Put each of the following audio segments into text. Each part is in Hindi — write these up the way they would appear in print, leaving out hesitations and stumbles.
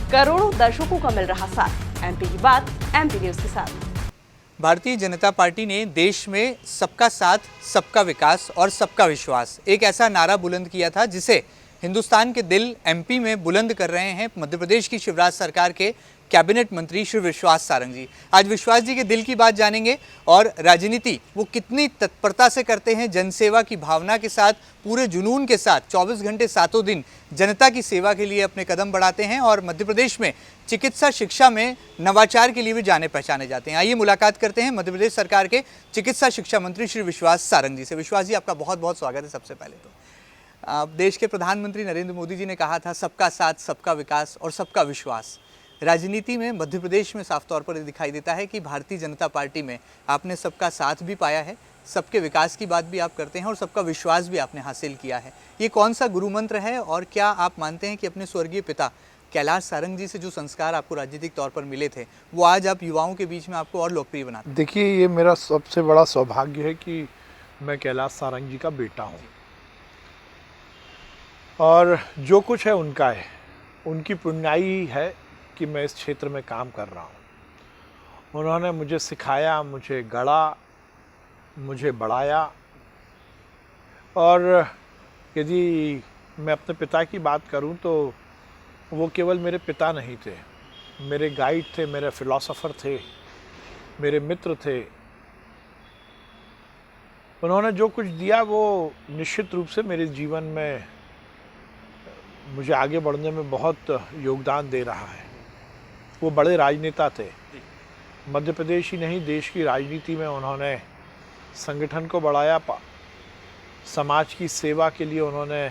करोड़ों दर्शकों का मिल रहा साथ। एमपी की बात एमपी न्यूज के साथ। भारतीय जनता पार्टी ने देश में सबका साथ, सबका विकास और सबका विश्वास एक ऐसा नारा बुलंद किया था जिसे हिंदुस्तान के दिल एमपी में बुलंद कर रहे हैं मध्य प्रदेश की शिवराज सरकार के कैबिनेट मंत्री श्री विश्वास सारंग जी। आज विश्वास जी के दिल की बात जानेंगे और राजनीति वो कितनी तत्परता से करते हैं, जनसेवा की भावना के साथ, पूरे जुनून के साथ 24 घंटे सातों दिन जनता की सेवा के लिए अपने कदम बढ़ाते हैं और मध्य प्रदेश में चिकित्सा शिक्षा में नवाचार के लिए भी जाने पहचाने जाते हैं। आइए मुलाकात करते हैं मध्य प्रदेश सरकार के चिकित्सा शिक्षा मंत्री श्री विश्वास सारंग जी से। विश्वास जी, आपका बहुत बहुत स्वागत है। सबसे पहले तो देश के प्रधानमंत्री नरेंद्र मोदी जी ने कहा था सबका साथ, सबका विकास और सबका विश्वास। राजनीति में मध्य प्रदेश में साफ तौर पर दिखाई देता है कि भारतीय जनता पार्टी में आपने सबका साथ भी पाया है, सबके विकास की बात भी आप करते हैं और सबका विश्वास भी आपने हासिल किया है। ये कौन सा गुरु मंत्र है और क्या आप मानते हैं कि अपने स्वर्गीय पिता कैलाश सारंग जी से जो संस्कार आपको राजनीतिक तौर पर मिले थे वो आज आप युवाओं के बीच में आपको और लोकप्रिय बनाते हैं? देखिए, ये मेरा सबसे बड़ा सौभाग्य है कि मैं कैलाश सारंग जी का बेटा हूँ और जो कुछ है उनका है, उनकी पुण्याई है कि मैं इस क्षेत्र में काम कर रहा हूँ। उन्होंने मुझे सिखाया, मुझे गढ़ा, मुझे बढ़ाया और यदि मैं अपने पिता की बात करूँ तो वो केवल मेरे पिता नहीं थे, मेरे गाइड थे, मेरे फिलॉसफर थे, मेरे मित्र थे। उन्होंने जो कुछ दिया वो निश्चित रूप से मेरे जीवन में मुझे आगे बढ़ने में बहुत योगदान दे रहा है। वो बड़े राजनेता थे, मध्य प्रदेश ही नहीं देश की राजनीति में उन्होंने संगठन को बढ़ाया, समाज की सेवा के लिए उन्होंने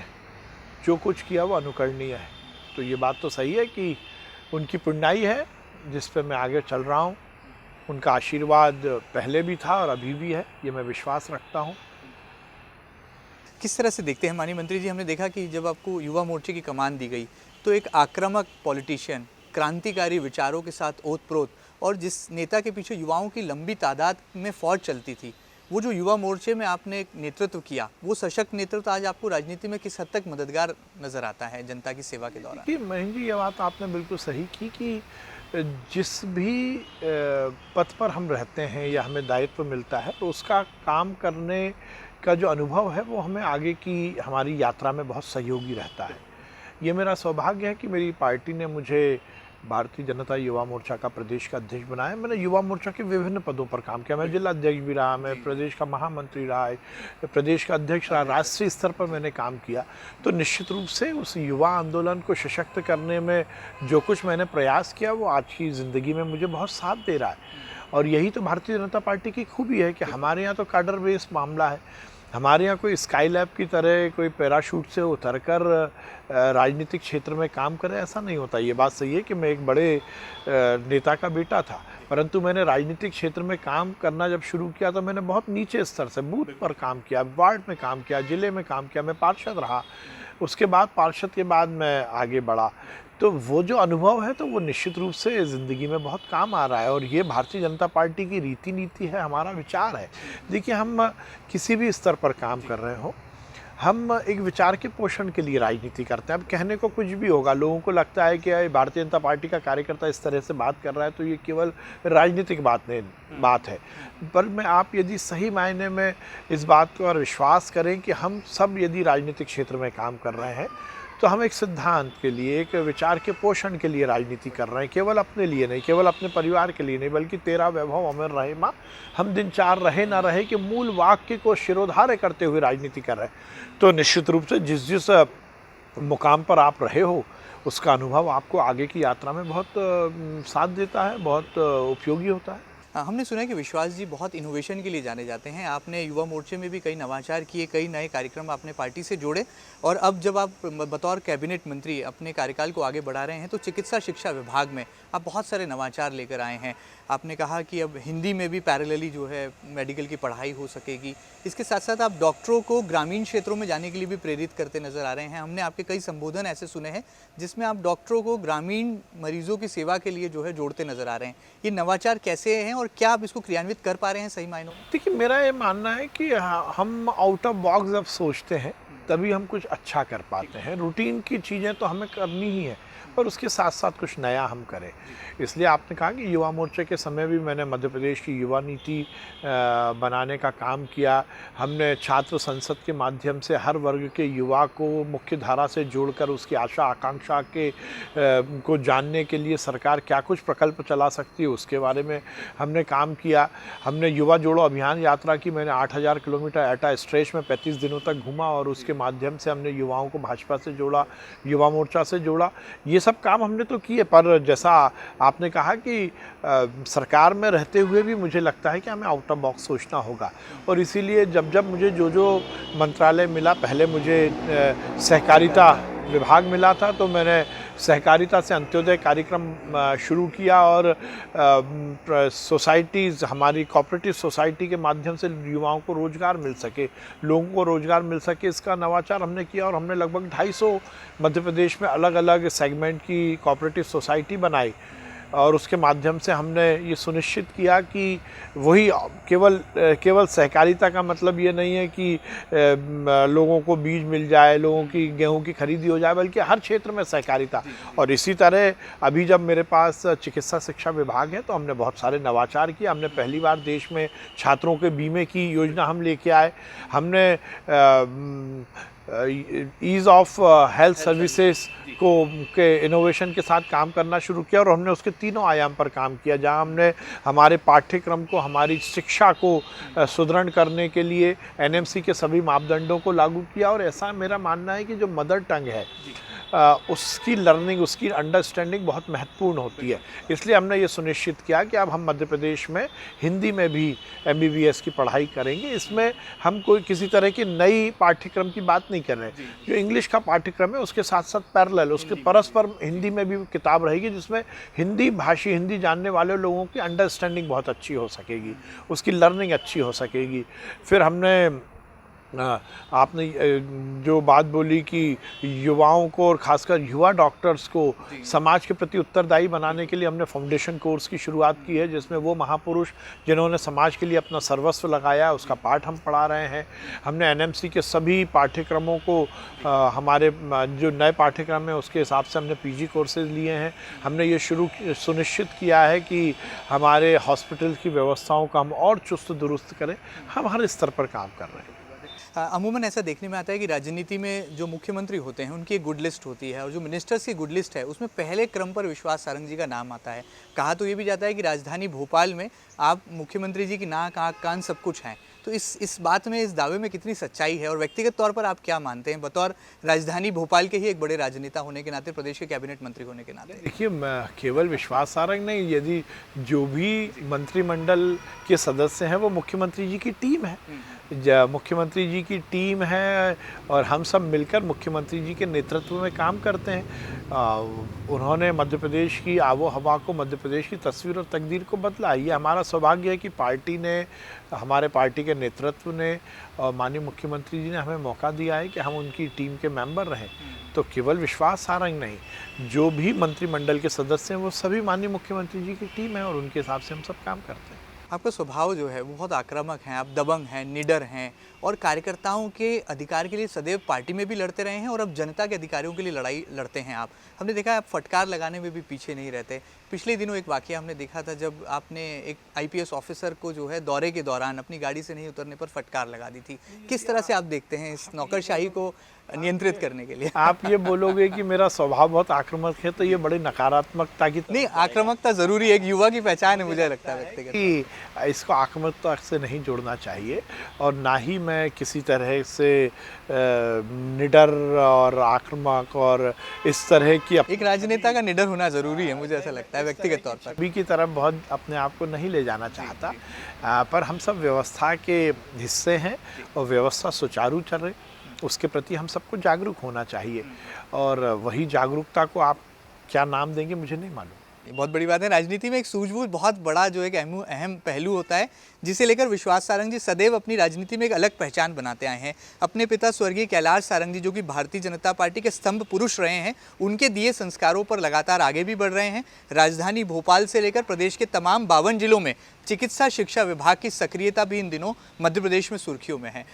जो कुछ किया वो अनुकरणीय है। तो ये बात तो सही है कि उनकी पुण्याई है जिस पे मैं आगे चल रहा हूँ। उनका आशीर्वाद पहले भी था और अभी भी है, ये मैं विश्वास रखता हूँ। किस तरह से देखते हैं माननीय मंत्री जी, हमने देखा कि जब आपको युवा मोर्चे की कमान दी गई तो एक आक्रामक पॉलिटिशियन, क्रांतिकारी विचारों के साथ ओतप्रोत और जिस नेता के पीछे युवाओं की लंबी तादाद में फौज चलती थी, वो जो युवा मोर्चे में आपने एक नेतृत्व किया, वो सशक्त नेतृत्व आज आपको राजनीति में किस हद तक मददगार नजर आता है जनता की सेवा के दौरान? कि महेंद्र जी, ये बात आपने बिल्कुल सही की कि जिस भी पथ पर हम रहते हैं या हमें दायित्व मिलता है तो उसका काम करने का जो अनुभव है वो हमें आगे की हमारी यात्रा में बहुत सहयोगी रहता है। ये मेरा सौभाग्य है कि मेरी पार्टी ने मुझे भारतीय जनता युवा मोर्चा का प्रदेश का अध्यक्ष बनाया। मैंने युवा मोर्चा के विभिन्न पदों पर काम किया। मैं जिला अध्यक्ष भी रहा, मैं प्रदेश का महामंत्री रहा, प्रदेश का अध्यक्ष रहा, राष्ट्रीय स्तर पर मैंने काम किया। तो निश्चित रूप से उस युवा आंदोलन को सशक्त करने में जो कुछ मैंने प्रयास किया वो आज की ज़िंदगी में मुझे बहुत साथ दे रहा है। और यही तो भारतीय जनता पार्टी की खूबी है कि हमारे यहाँ तो काडर बेस्ड मामला है। हमारे यहाँ कोई स्काई लैब की तरह कोई पैराशूट से उतरकर राजनीतिक क्षेत्र में काम करे, ऐसा नहीं होता। ये बात सही है कि मैं एक बड़े नेता का बेटा था, परंतु मैंने राजनीतिक क्षेत्र में काम करना जब शुरू किया तो मैंने बहुत नीचे स्तर से बूथ पर काम किया, वार्ड में काम किया, ज़िले में काम किया, मैं पार्षद रहा। उसके बाद पार्षद के बाद मैं आगे बढ़ा। तो वो जो अनुभव है तो वो निश्चित रूप से ज़िंदगी में बहुत काम आ रहा है और ये भारतीय जनता पार्टी की रीति नीति है, हमारा विचार है। देखिए, हम किसी भी स्तर पर काम कर रहे हो, हम एक विचार के पोषण के लिए राजनीति करते हैं। अब कहने को कुछ भी होगा, लोगों को लगता है कि भारतीय जनता पार्टी का कार्यकर्ता इस तरह से बात कर रहा है तो ये केवल राजनीतिक बात है। पर मैं आप यदि सही मायने में इस बात पर विश्वास करें कि हम सब यदि राजनीतिक क्षेत्र में काम कर रहे हैं तो हम एक सिद्धांत के लिए, एक विचार के पोषण के लिए राजनीति कर रहे हैं। केवल अपने लिए नहीं, केवल अपने परिवार के लिए नहीं, बल्कि तेरा वैभव अमर रहे माँ, हम दिन चार रहे ना रहे के मूल वाक्य को शिरोधार्य करते हुए राजनीति कर रहे हैं। तो निश्चित रूप से जिस जिस मुकाम पर आप रहे हो उसका अनुभव आपको आगे की यात्रा में बहुत साथ देता है, बहुत उपयोगी होता है। हमने सुना है कि विश्वास जी बहुत इनोवेशन के लिए जाने जाते हैं। आपने युवा मोर्चे में भी कई नवाचार किए, कई नए कार्यक्रम आपने पार्टी से जोड़े और अब जब आप बतौर कैबिनेट मंत्री अपने कार्यकाल को आगे बढ़ा रहे हैं तो चिकित्सा शिक्षा विभाग में आप बहुत सारे नवाचार लेकर आए हैं। आपने कहा कि अब हिंदी में भी पैरेलली जो है मेडिकल की पढ़ाई हो सकेगी। इसके साथ साथ आप डॉक्टरों को ग्रामीण क्षेत्रों में जाने के लिए भी प्रेरित करते नजर आ रहे हैं। हमने आपके कई संबोधन ऐसे सुने हैं जिसमें आप डॉक्टरों को ग्रामीण मरीजों की सेवा के लिए जो है जोड़ते नजर आ रहे हैं। ये नवाचार कैसे हैं और क्या आप इसको क्रियान्वित कर पा रहे हैं सही मायनों में? देखिए, मेरा ये मानना है कि हम आउट ऑफ बॉक्स जब सोचते हैं तभी हम कुछ अच्छा कर पाते हैं। रूटीन की चीज़ें तो हमें करनी ही है, और उसके साथ साथ कुछ नया हम करें। इसलिए आपने कहा कि युवा मोर्चे के समय भी मैंने मध्य प्रदेश की युवा नीति बनाने का काम किया। हमने छात्र संसद के माध्यम से हर वर्ग के युवा को मुख्य धारा से जोड़कर उसकी आशा आकांक्षा को जानने के लिए सरकार क्या कुछ प्रकल्प चला सकती है उसके बारे में हमने काम किया। हमने युवा जोड़ो अभियान यात्रा की। मैंने 8000 किलोमीटर एटा स्ट्रेच में 35 दिनों तक घूमा और उसके माध्यम से हमने युवाओं को भाजपा से जोड़ा, युवा मोर्चा से जोड़ा। ये सब काम हमने तो किए, पर जैसा आपने कहा कि सरकार में रहते हुए भी मुझे लगता है कि हमें आउट ऑफ बॉक्स सोचना होगा। और इसीलिए जब जब मुझे जो मंत्रालय मिला, पहले मुझे सहकारिता विभाग मिला था, तो मैंने सहकारिता से अंत्योदय कार्यक्रम शुरू किया और सोसाइटीज़, हमारी कोऑपरेटिव सोसाइटी के माध्यम से युवाओं को रोज़गार मिल सके, लोगों को रोज़गार मिल सके, इसका नवाचार हमने किया। और हमने लगभग 250 मध्य प्रदेश में अलग अलग सेगमेंट की कोऑपरेटिव सोसाइटी बनाई और उसके माध्यम से हमने ये सुनिश्चित किया कि वही केवल सहकारिता का मतलब ये नहीं है कि लोगों को बीज मिल जाए, लोगों की गेहूं की खरीदी हो जाए, बल्कि हर क्षेत्र में सहकारिता। और इसी तरह अभी जब मेरे पास चिकित्सा शिक्षा विभाग है तो हमने बहुत सारे नवाचार किए। हमने पहली बार देश में छात्रों के बीमे की योजना हम लेके आए। हमने ईज़ ऑफ हेल्थ सर्विसेज के इनोवेशन के साथ काम करना शुरू किया और हमने उसके तीनों आयाम पर काम किया, जहां हमने हमारे पाठ्यक्रम को, हमारी शिक्षा को सुदृढ़ करने के लिए एनएमसी के सभी मापदंडों को लागू किया। और ऐसा मेरा मानना है कि जो मदर टंग है उसकी लर्निंग, उसकी अंडरस्टैंडिंग बहुत महत्वपूर्ण होती है। इसलिए हमने ये सुनिश्चित किया कि अब हम मध्य प्रदेश में हिंदी में भी MBBS की पढ़ाई करेंगे। इसमें हम कोई किसी तरह की नई पाठ्यक्रम की बात नहीं कर रहे हैं। जो इंग्लिश का पाठ्यक्रम है उसके साथ साथ पैरेलल, उसके परस्पर हिंदी में भी किताब रहेगी, जिसमें हिंदी भाषी, हिंदी जानने वाले लोगों की अंडरस्टैंडिंग बहुत अच्छी हो सकेगी, उसकी लर्निंग अच्छी हो सकेगी। फिर हमने आपने जो बात बोली कि युवाओं को और खासकर युवा डॉक्टर्स को समाज के प्रति उत्तरदायी बनाने के लिए हमने फाउंडेशन कोर्स की शुरुआत की है, जिसमें वो महापुरुष जिन्होंने समाज के लिए अपना सर्वस्व लगाया उसका पाठ हम पढ़ा रहे हैं। हमने एनएमसी के सभी पाठ्यक्रमों को हमारे जो नए पाठ्यक्रम है उसके हिसाब से हमने पीजी कोर्सेज लिए हैं। हमने ये सुनिश्चित किया है कि हमारे हॉस्पिटल की व्यवस्थाओं का हम और चुस्त दुरुस्त करें। हम हर स्तर पर काम कर रहे हैं। अमूमन ऐसा देखने में आता है कि राजनीति में जो मुख्यमंत्री होते हैं उनकी एक गुड लिस्ट होती है और जो मिनिस्टर्स की गुड लिस्ट है उसमें पहले क्रम पर विश्वास सारंग जी का नाम आता है। कहा तो ये भी जाता है कि राजधानी भोपाल में आप मुख्यमंत्री जी की नाक, आँख, कान सब कुछ हैं। तो इस बात में, इस दावे में कितनी सच्चाई है और व्यक्तिगत तौर पर आप क्या मानते हैं बतौर राजधानी भोपाल के ही एक बड़े राजनेता होने के नाते, प्रदेश के कैबिनेट मंत्री होने के नाते? देखिए, केवल विश्वास सारंग नहीं, यदि जो भी मंत्रिमंडल के सदस्य हैं वो मुख्यमंत्री जी की टीम है। मुख्यमंत्री जी की टीम है और हम सब मिलकर मुख्यमंत्री जी के नेतृत्व में काम करते हैं। उन्होंने मध्य प्रदेश की आबो हवा को, मध्य प्रदेश की तस्वीर और तकदीर को बदला। ये हमारा सौभाग्य है कि पार्टी ने, हमारे पार्टी के नेतृत्व ने और माननीय मुख्यमंत्री जी ने हमें मौका दिया है कि हम उनकी टीम के मेंबर रहें। तो केवल विश्वास सारंग नहीं, जो भी मंत्रिमंडल के सदस्य हैं वो सभी माननीय मुख्यमंत्री जी की टीम है और उनके हिसाब से हम सब काम करते हैं। आपका स्वभाव जो है वो बहुत आक्रामक है, आप दबंग हैं, निडर हैं और कार्यकर्ताओं के अधिकार के लिए सदैव पार्टी में भी लड़ते रहे हैं और अब जनता के अधिकारियों के लिए लड़ाई लड़ते हैं आप। हमने देखा है आप फटकार लगाने में भी पीछे नहीं रहते। पिछले दिनों एक वाकया हमने देखा था जब आपने एक IPS ऑफिसर को जो है दौरे के दौरान अपनी गाड़ी से नहीं उतरने पर फटकार लगा दी थी। किस तरह से आप देखते हैं इस नौकरशाही को नियंत्रित करने के लिए? आप ये बोलोगे कि मेरा स्वभाव बहुत आक्रामक है तो ये बड़ी नकारात्मकता की नहीं, आक्रामकता जरूरी है, एक युवा की पहचान है मुझे लगता है व्यक्तिगत कि इसको आक्रामकता से नहीं जोड़ना चाहिए और ना ही मैं किसी तरह से निडर और आक्रामक और इस तरह की एक राजनेता का निडर होना जरूरी है, मुझे ऐसा लगता है व्यक्तिगत तौर पर। सभी की तरफ बहुत अपने आप को नहीं ले जाना चाहता, पर हम सब व्यवस्था के हिस्से हैं और व्यवस्था सुचारू चल रही, उसके प्रति हम सबको जागरूक होना चाहिए और वही जागरूकता को आप क्या नाम देंगे मुझे नहीं मालूम। बहुत बड़ी बात है। राजनीति में एक सूझबूझ बहुत बड़ा जो एक अहम पहलू होता है, जिसे लेकर विश्वास सारंग जी सदैव अपनी राजनीति में एक अलग पहचान बनाते आए हैं। अपने पिता स्वर्गीय कैलाश सारंग जी, जो कि भारतीय जनता पार्टी के स्तंभ पुरुष रहे हैं, उनके दिए संस्कारों पर लगातार आगे भी बढ़ रहे हैं। राजधानी भोपाल से लेकर प्रदेश के तमाम 52 जिलों में चिकित्सा शिक्षा विभाग की सक्रियता भी इन दिनों मध्य प्रदेश में सुर्खियों में है।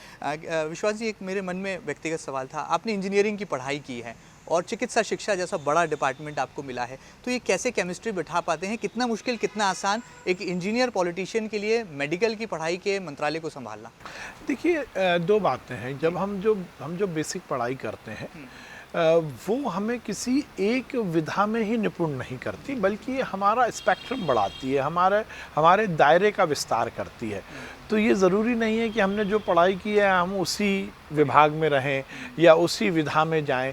विश्वास जी, एक मेरे मन में व्यक्तिगत सवाल था, आपने इंजीनियरिंग की पढ़ाई की है और चिकित्सा शिक्षा जैसा बड़ा डिपार्टमेंट आपको मिला है, तो ये कैसे केमिस्ट्री बिठा पाते हैं? कितना मुश्किल, कितना आसान एक इंजीनियर पॉलिटिशियन के लिए मेडिकल की पढ़ाई के मंत्रालय को संभालना? देखिए, दो बातें हैं। जब हम जो बेसिक पढ़ाई करते हैं वो हमें किसी एक विधा में ही निपुण नहीं करती, बल्कि हमारा स्पेक्ट्रम बढ़ाती है, हमारे दायरे का विस्तार करती है। तो ये ज़रूरी नहीं है कि हमने जो पढ़ाई की है हम उसी विभाग में रहें या उसी विधा में जाएं।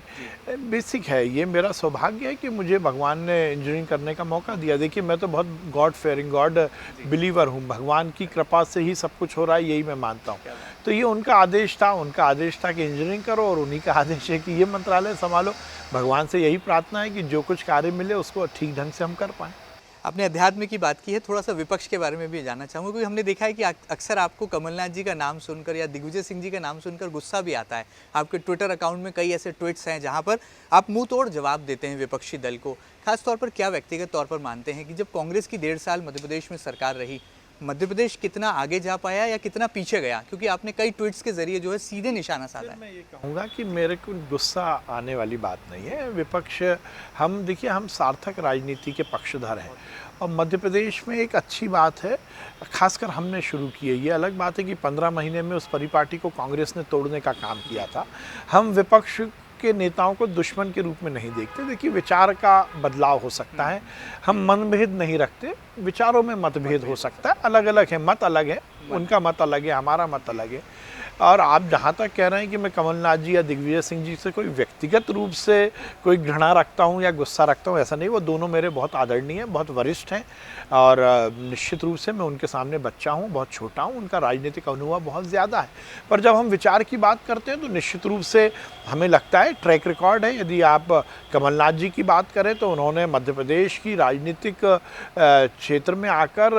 बेसिक है, ये मेरा सौभाग्य है कि मुझे भगवान ने इंजीनियरिंग करने का मौका दिया। देखिए, मैं तो बहुत गॉड फेयरिंग, गॉड बिलीवर हूँ। भगवान की कृपा से ही सब कुछ हो रहा है, यही मैं मानता हूँ। तो ये उनका आदेश था कि इंजीनियरिंग करो, और उन्हीं का आदेश है कि ये मंत्रालय संभालो। भगवान से यही प्रार्थना है कि जो कुछ कार्य मिले उसको ठीक ढंग से हम कर पाएँ। आपने अध्यात्म की बात की है, थोड़ा सा विपक्ष के बारे में भी जानना चाहूँगा, क्योंकि हमने देखा है कि अक्सर आपको कमलनाथ जी का नाम सुनकर या दिग्विजय सिंह जी का नाम सुनकर गुस्सा भी आता है। आपके ट्विटर अकाउंट में कई ऐसे ट्वीट्स हैं जहाँ पर आप मुंह तोड़ जवाब देते हैं विपक्षी दल को। खास तौर पर क्या व्यक्तिगत तौर पर मानते हैं कि जब कांग्रेस की 1.5 साल मध्य प्रदेश में सरकार रही, मध्य प्रदेश कितना आगे जा पाया या कितना पीछे गया? क्योंकि आपने कई ट्वीट्स के जरिए जो है सीधे निशाना साधा है। मैं ये कहूँगा कि मेरे को गुस्सा आने वाली बात नहीं है। विपक्ष, हम सार्थक राजनीति के पक्षधर हैं, और मध्य प्रदेश में एक अच्छी बात है, खासकर हमने शुरू की है। ये अलग बात है कि 15 महीने में उस परिपाटी को कांग्रेस ने तोड़ने का काम किया था। हम विपक्ष के नेताओं को दुश्मन के रूप में नहीं देखते। देखिए, विचार का बदलाव हो सकता है, हम मनभेद नहीं रखते, विचारों में मतभेद हो सकता है, अलग अलग है, मत अलग है, उनका मत अलग है, हमारा मत अलग है। और आप जहाँ तक कह रहे हैं कि मैं कमलनाथ जी या दिग्विजय सिंह जी से कोई व्यक्तिगत रूप से कोई घृणा रखता हूँ या गुस्सा रखता हूँ, ऐसा नहीं। वो दोनों मेरे बहुत आदरणीय हैं, बहुत वरिष्ठ हैं, और निश्चित रूप से मैं उनके सामने बच्चा हूँ, बहुत छोटा हूँ, उनका राजनीतिक अनुभव बहुत ज़्यादा है। पर जब हम विचार की बात करते हैं तो निश्चित रूप से हमें लगता है ट्रैक रिकॉर्ड है। यदि आप कमलनाथ जी की बात करें तो उन्होंने मध्य प्रदेश की राजनीतिक क्षेत्र में आकर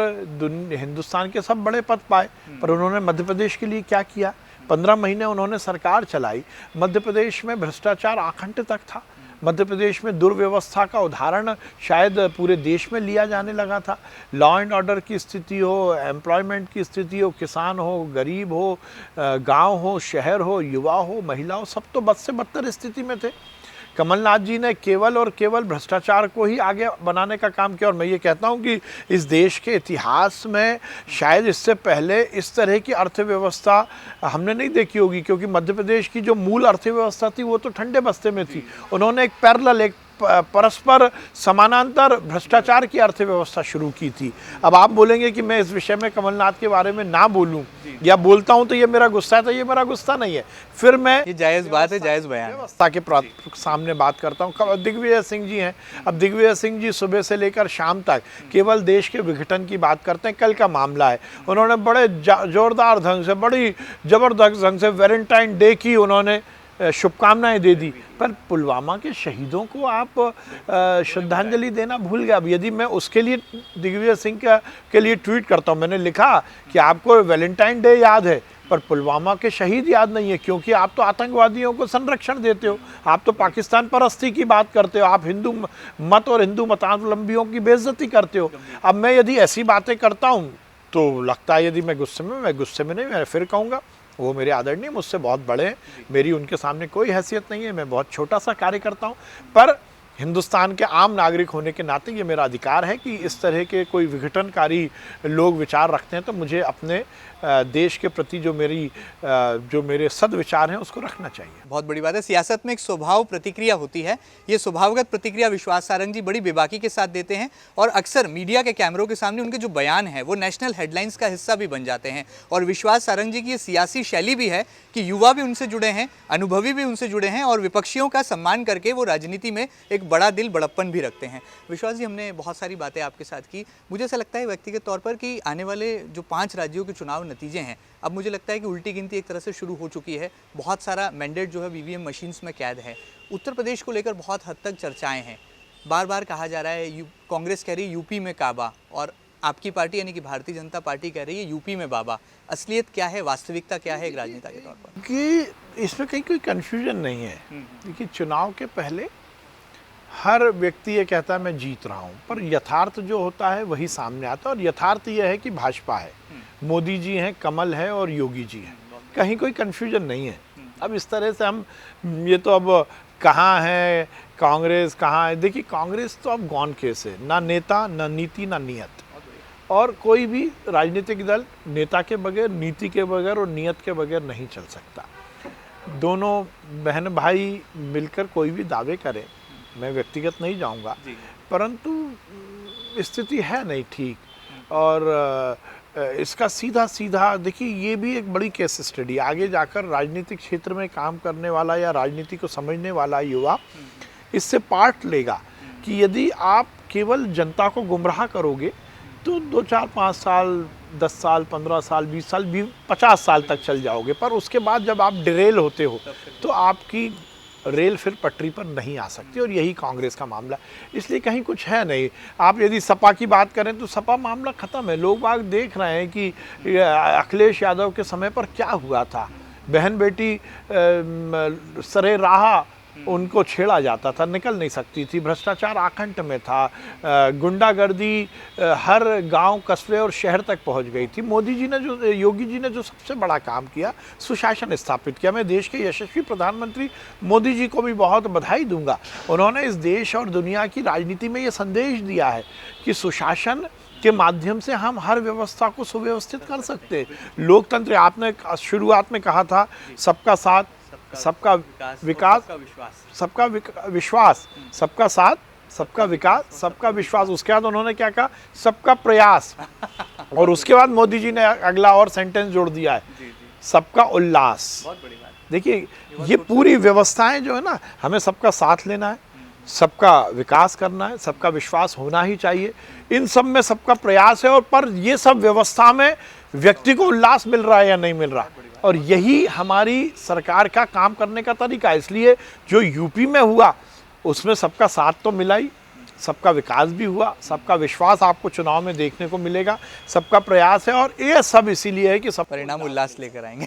हिंदुस्तान के सब बड़े पद पाए, पर उन्होंने मध्य प्रदेश के लिए क्या किया? 15 महीने उन्होंने सरकार चलाई। मध्य प्रदेश में भ्रष्टाचार आखंड तक था। मध्य प्रदेश में दुर्व्यवस्था का उदाहरण शायद पूरे देश में लिया जाने लगा था। लॉ एंड ऑर्डर की स्थिति हो, एम्प्लॉयमेंट की स्थिति हो, किसान हो, गरीब हो, गांव हो, शहर हो, युवा हो, महिला हो, सब तो बद से बदतर स्थिति में थे। कमलनाथ जी ने केवल और केवल भ्रष्टाचार को ही आगे बनाने का काम किया, और मैं ये कहता हूँ कि इस देश के इतिहास में शायद इससे पहले इस तरह की अर्थव्यवस्था हमने नहीं देखी होगी, क्योंकि मध्य प्रदेश की जो मूल अर्थव्यवस्था थी वो तो ठंडे बस्ते में थी। उन्होंने एक पैरेलल, एक परस्पर समानांतर भ्रष्टाचार की अर्थव्यवस्था शुरू की थी। अब आप बोलेंगे कि मैं इस विषय में कमलनाथ के बारे में ना बोलूं या बोलता हूं तो ये मेरा गुस्सा है, तो ये मेरा गुस्सा नहीं है। फिर मैं ये जायज़ बात है, जायज़ बयान व्यवस्था के सामने बात करता हूं। दिग्विजय सिंह जी हैं, अब दिग्विजय सिंह जी सुबह से लेकर शाम तक केवल देश के विघटन की बात करते हैं। कल का मामला है, उन्होंने बड़े जोरदार ढंग से, बड़ी जबरदस्त ढंग से वैलेंटाइन डे की उन्होंने शुभकामनाएं दे दी, पर पुलवामा के शहीदों को आप श्रद्धांजलि देना भूल गए। अब यदि मैं उसके लिए दिग्विजय सिंह के लिए ट्वीट करता हूं, मैंने लिखा कि आपको वैलेंटाइन डे याद है पर पुलवामा के शहीद याद नहीं है, क्योंकि आप तो आतंकवादियों को संरक्षण देते हो, आप तो पाकिस्तान परस्ती की बात करते हो, आप हिंदू मत और हिंदू मतावलंबियों की बेइज्जती करते हो। अब मैं यदि ऐसी बातें करता हूँ तो लगता है यदि मैं गुस्से में नहीं, मैं फिर कहूँगा वो मेरे आदरणीय, मुझसे बहुत बड़े हैं, मेरी उनके सामने कोई हैसियत नहीं है, मैं बहुत छोटा सा कार्य करता हूँ। पर हिंदुस्तान के आम नागरिक होने के नाते ये मेरा अधिकार है कि इस तरह के कोई विघटनकारी लोग विचार रखते हैं तो मुझे अपने देश के प्रति जो मेरे सद्विचार हैं उसको रखना चाहिए। बहुत बड़ी बात है। सियासत में एक स्वभाव प्रतिक्रिया होती है, ये स्वभावगत प्रतिक्रिया विश्वास सारंग जी बड़ी बेबाकी के साथ देते हैं, और अक्सर मीडिया के कैमरों के सामने उनके जो बयान हैं वो नेशनल हेडलाइंस का हिस्सा भी बन जाते हैं। और विश्वास सारंग जी की ये सियासी शैली भी है कि युवा भी उनसे जुड़े हैं, अनुभवी भी उनसे जुड़े हैं, और विपक्षियों का सम्मान करके वो राजनीति में एक बड़ा दिल, बड़प्पन भी रखते हैं। विश्वास जी, हमने बहुत सारी बातें आपके साथ की। मुझे ऐसा लगता है व्यक्तिगत तौर पर कि आने वाले जो 5 राज्यों के चुनाव नतीजे हैं, अब मुझे लगता है कि उल्टी गिनती एक तरह से शुरू हो चुकी है। बहुत सारा मैंडेट जो है ईवीएम मशीन्स में कैद है। उत्तर प्रदेश को लेकर बहुत हद तक चर्चाएं हैं, बार बार कहा जा रहा है, कांग्रेस कह रही है यूपी में काबा, और आपकी पार्टी यानी कि भारतीय जनता पार्टी कह रही है यूपी में बाबा। असलियत क्या है, वास्तविकता क्या है एक राजनेता के तौर पर? कि इसमें कहीं कोई कन्फ्यूजन नहीं है। देखिए, चुनाव के पहले हर व्यक्ति ये कहता है मैं जीत रहा हूँ, पर यथार्थ जो होता है वही सामने आता है, और यथार्थ ये है कि भाजपा है, मोदी जी हैं, कमल है और योगी जी हैं, कहीं कोई कन्फ्यूजन नहीं है। अब इस तरह से हम ये तो अब कहाँ है कांग्रेस, कहाँ है। देखिए कांग्रेस तो अब गॉन केस है, ना नेता, ना नीति, ना नियत। और कोई भी राजनीतिक दल नेता के बगैर, नीति के बगैर और नियत के बगैर नहीं चल सकता। दोनों बहन भाई मिलकर कोई भी दावे करें, मैं व्यक्तिगत नहीं जाऊंगा, परंतु स्थिति है नहीं ठीक। और इसका सीधा सीधा देखिए, ये भी एक बड़ी केस स्टडी, आगे जाकर राजनीतिक क्षेत्र में काम करने वाला या राजनीति को समझने वाला युवा इससे पार्ट लेगा कि यदि आप केवल जनता को गुमराह करोगे तो 2, 4, 5 साल, 10 साल, 15 साल, 20 साल, 50 साल तक चल जाओगे, पर उसके बाद जब आप डिरेल होते हो तो आपकी रेल फिर पटरी पर नहीं आ सकती। और यही कांग्रेस का मामला, इसलिए कहीं कुछ है नहीं। आप यदि सपा की बात करें तो सपा मामला ख़त्म है। लोग बाग देख रहे हैं कि अखिलेश यादव के समय पर क्या हुआ था, बहन बेटी सरे राह उनको छेड़ा जाता था, निकल नहीं सकती थी, भ्रष्टाचार आकंठ में था, गुंडागर्दी हर गांव, कस्बे और शहर तक पहुंच गई थी। मोदी जी ने जो, योगी जी ने जो सबसे बड़ा काम किया, सुशासन स्थापित किया। मैं देश के यशस्वी प्रधानमंत्री मोदी जी को भी बहुत बधाई दूंगा। उन्होंने इस देश और दुनिया की राजनीति में ये संदेश दिया है कि सुशासन के माध्यम से हम हर व्यवस्था को सुव्यवस्थित कर सकते हैं। लोकतंत्र, आपने शुरुआत में कहा था सबका साथ, सबका विकास, सबका विश्वास, सबका साथ, सबका विकास, सबका विश्वास। उसके बाद उन्होंने क्या कहा, सबका प्रयास। और उसके बाद मोदी जी ने अगला और सेंटेंस जोड़ दिया है, सबका उल्लास। देखिए ये पूरी व्यवस्थाएं जो है ना, हमें सबका साथ लेना है, सबका विकास करना है, सबका विश्वास होना ही चाहिए, इन सब में सबका प्रयास है। और पर ये सब व्यवस्था में व्यक्ति को उल्लास मिल रहा है या नहीं मिल रहा, और यही हमारी सरकार का काम करने का तरीका है। इसलिए जो यूपी में हुआ उसमें सबका साथ तो मिला ही, सबका विकास भी हुआ, सबका विश्वास आपको चुनाव में देखने को मिलेगा, सबका प्रयास है। और ये सब इसीलिए है कि सब परिणाम उल्लास लेकर आएंगे।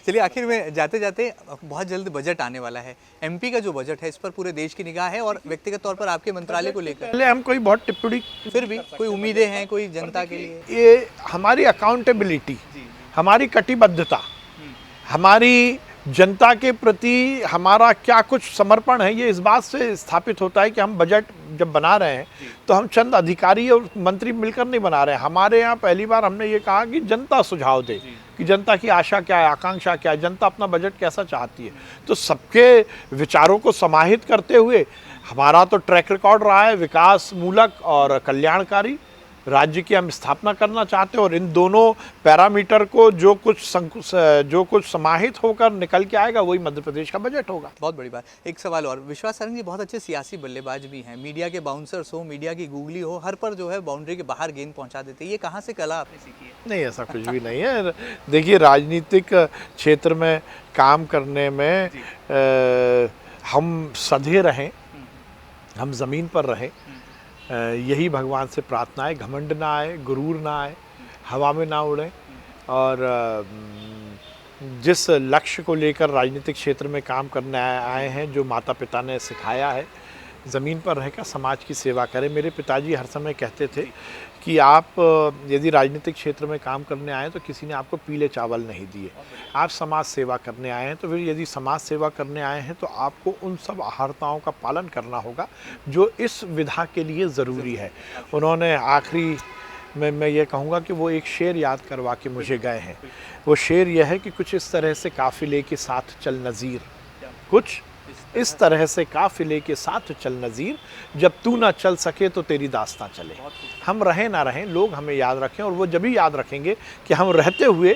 चलिए आखिर में जाते जाते, बहुत जल्द बजट आने वाला है, एमपी का जो बजट है इस पर पूरे देश की निगाह है, और व्यक्तिगत तौर पर आपके मंत्रालय को लेकर पहले हम कोई बहुत टिप्पणी, फिर भी कोई उम्मीदें हैं कोई जनता के लिए? ये हमारी अकाउंटेबिलिटी, हमारी कटिबद्धता, हमारी जनता के प्रति हमारा क्या कुछ समर्पण है, ये इस बात से स्थापित होता है कि हम बजट जब बना रहे हैं तो हम चंद अधिकारी और मंत्री मिलकर नहीं बना रहे हैं। हमारे यहाँ पहली बार हमने ये कहा कि जनता सुझाव दे कि जनता की आशा क्या है, आकांक्षा क्या है, जनता अपना बजट कैसा चाहती है। तो सबके विचारों को समाहित करते हुए हमारा तो ट्रैक रिकॉर्ड रहा है विकास मूलक और कल्याणकारी राज्य की हम स्थापना करना चाहते हैं। और इन दोनों पैरामीटर को जो कुछ समाहित होकर निकल के आएगा वही मध्य प्रदेश का बजट होगा। बहुत बड़ी बात। एक सवाल और, विश्वास सारंग जी बहुत अच्छे सियासी बल्लेबाज भी हैं, मीडिया के बाउंसर्स हो, मीडिया की गूगली हो, हर पर जो है बाउंड्री के बाहर गेंद पहुंचा देते हैं, ये कहाँ से कला आपने सीखी है? नहीं, ऐसा कुछ भी नहीं है। देखिए राजनीतिक क्षेत्र में काम करने में हम सधे रहें, हम ज़मीन पर रहें, यही भगवान से प्रार्थना है। घमंड ना आए, गुरूर ना आए, हवा में ना उड़े, और जिस लक्ष्य को लेकर राजनीतिक क्षेत्र में काम करने आए हैं, जो माता पिता ने सिखाया है, ज़मीन पर रहकर समाज की सेवा करें। मेरे पिताजी हर समय कहते थे कि आप यदि राजनीतिक क्षेत्र में काम करने आए तो किसी ने आपको पीले चावल नहीं दिए, आप समाज सेवा करने आए हैं, तो फिर यदि समाज सेवा करने आए हैं तो आपको उन सब आहारताओं का पालन करना होगा जो इस विधा के लिए ज़रूरी है। उन्होंने आखिरी में मैं ये कहूँगा कि वो एक शेर याद करवा के मुझे गए हैं। वो शेर यह है कि कुछ इस तरह से काफ़िले के साथ चल नज़ीर, कुछ इस तरह से काफिले के साथ चल नज़ीर, जब तू ना चल सके तो तेरी दास्तां चले। हम रहें ना रहें, लोग हमें याद रखें, और वो जब भी याद रखेंगे कि हम रहते हुए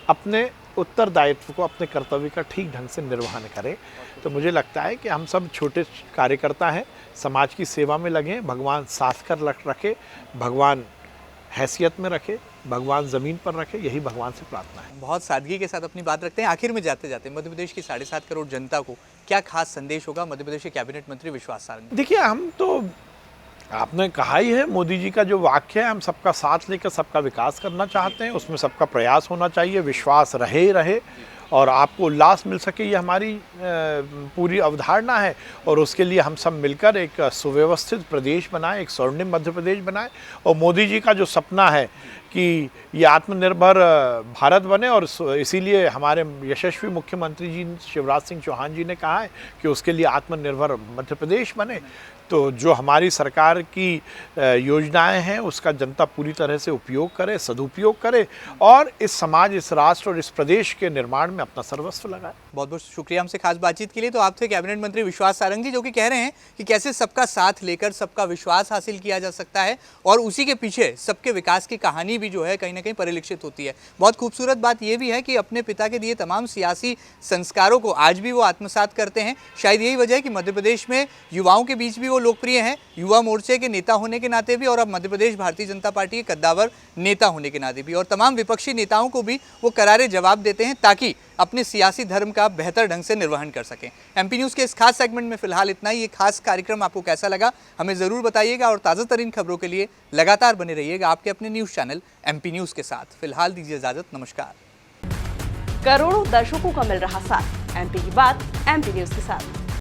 अपने उत्तरदायित्व को, अपने कर्तव्य का ठीक ढंग से निर्वहन करें। तो मुझे लगता है कि हम सब छोटे कार्यकर्ता हैं, समाज की सेवा में लगे, भगवान साथ कर रखे, भगवान हैसियत में रखे, भगवान ज़मीन पर रखे, यही भगवान से प्रार्थना है। बहुत सादगी के साथ अपनी बात रखते हैं। आखिर में जाते जाते मध्य प्रदेश की 7.5 करोड़ जनता को क्या खास संदेश होगा मध्य प्रदेश के कैबिनेट मंत्री विश्वास सारंग? देखिए, हम तो, आपने कहा ही है, मोदी जी का जो वाक्य है, हम सबका साथ लेकर सबका विकास करना चाहते हैं, उसमें सबका प्रयास होना चाहिए, विश्वास रहे, और आपको उल्लास मिल सके, ये हमारी पूरी अवधारणा है। और उसके लिए हम सब मिलकर एक सुव्यवस्थित प्रदेश बनाएं, एक स्वर्णिम मध्य प्रदेश बनाएं। और मोदी जी का जो सपना है कि ये आत्मनिर्भर भारत बने, और इसीलिए हमारे यशस्वी मुख्यमंत्री जी शिवराज सिंह चौहान जी ने कहा है कि उसके लिए आत्मनिर्भर मध्य प्रदेश बने। तो जो हमारी सरकार की योजनाएं हैं उसका जनता पूरी तरह से उपयोग करे, सदुपयोग करे, और इस समाज, इस राष्ट्र और इस प्रदेश के निर्माण में अपना सर्वस्व लगाए। बहुत बहुत शुक्रिया हमसे खास बातचीत के लिए। तो आप थे कैबिनेट मंत्री विश्वास सारंग जी, जो कि कह रहे हैं कि कैसे सबका साथ लेकर सबका विश्वास हासिल किया जा सकता है, और उसी के पीछे सबके विकास की कहानी भी जो है कहीं ना कहीं परिलक्षित होती है। बहुत खूबसूरत बात यह भी है कि अपने पिता के दिए तमाम सियासी संस्कारों को आज भी वो आत्मसात करते हैं। शायद यही वजह है कि मध्य प्रदेश में युवाओं के बीच भी वो लोकप्रिय हैं, युवा मोर्चे के नेता होने के नाते भी, और अब मध्य प्रदेश भारतीय जनता पार्टी के कद्दावर नेता होने के नाते भी, और तमाम विपक्षी नेताओं को भी वो करारे जवाब देते हैं ताकि अपने सियासी धर्म का बेहतर ढंग से निर्वहन कर सकें। एमपी न्यूज़ के इस खास सेगमेंट में फिलहाल इतना ही। ये खास कार्यक्रम आपको कैसा लगा हमें ज़रूर बताइएगा, और ताज़ा तरीन खबरों के लिए लगातार बने रहिएगा आपके अपने न्यूज़ चैनल एमपी न्यूज़ के साथ। फिलहाल दीजिए इजाज़त, नमस्कार। करोड़ों दर्शकों का मिल रहा साथ, एमपी की बात एमपी न्यूज के साथ।